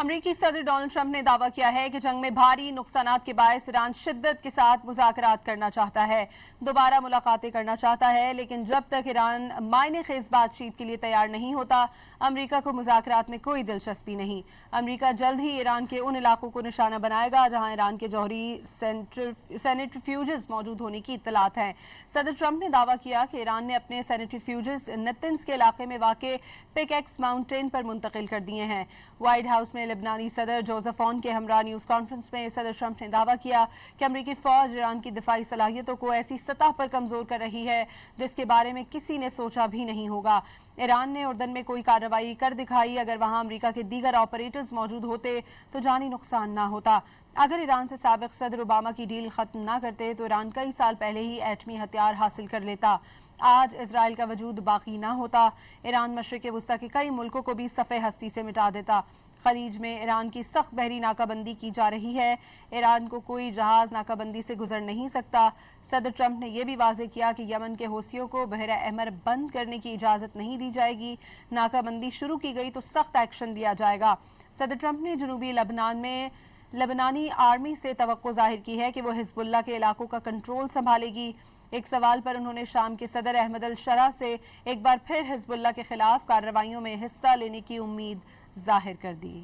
अमरीकी सदर Donald Trump ने दावा किया है कि जंग में भारी नुकसानात के बायस ईरान शिद्दत के साथ मुज़ाकरात करना चाहता है, दोबारा मुलाकातें करना चाहता है, लेकिन जब तक ईरान मायने खेज बातचीत के लिए तैयार नहीं होता, अमरीका को मुज़ाकरात में कोई दिलचस्पी नहीं। अमरीका जल्द ही ईरान के उन इलाकों को निशाना बनाएगा जहां ईरान के जौहरी सेंट्रीफ्यूजेस मौजूद होने की इत्तलात हैं। सदर ट्रंप ने दावा किया कि ईरान ने अपने सेंट्रीफ्यूजेस नतन्स के इलाके में वाक़े पिकैक्स माउंटेन पर मुंतकिल कर दिए हैं। व्हाइट हाउस में लेबनानी सदर जोसेफ ऑन के हमरा न्यूज़ कॉन्फ्रेंस में सदर ट्रंप ने दावा किया कि अमरीकी फौज ईरान की दिफाई सलाहियतों को ऐसी सतह पर कमज़ोर कर रही है जिसके बारे में किसी ने सोचा भी नहीं होगा। ईरान ने उर्दन में कोई कार्रवाई कर दिखाई, अगर वहां अमरीका के दीगर ऑपरेटर्स मौजूद होते तो जानी नुकसान ना होता। अगर ईरान से साबिक सदर ओबामा की डील ख़त्म ना करते तो ईरान कई साल पहले ही एटमी हथियार हासिल कर लेता। आज इजराइल का वजूद बाकी ना होता। ईरान मशरिक़ वुस्ता के कई मुल्कों को भी सफ़े हस्ती से मिटा देता। खलीज में ईरान की सख्त बहरी नाकाबंदी की जा रही है। ईरान को कोई जहाज नाकाबंदी से गुजर नहीं सकता। सदर ट्रंप ने यह भी वाज़ेह किया कि यमन के हौसियों को बहरा अहमर बंद करने की इजाज़त नहीं दी जाएगी। नाकाबंदी शुरू की गई तो सख्त एक्शन लिया जाएगा। सदर ट्रंप ने जनूबी लबनान में लेबनानी आर्मी से तवक्को जाहिर की है कि वो हिजबुल्लाह के इलाकों का कंट्रोल संभालेगी। एक सवाल पर उन्होंने शाम के सदर अहमद अल शरा से एक बार फिर हिजबुल्लाह के खिलाफ कार्रवाइयों में हिस्सा लेने की उम्मीद जाहिर कर दी।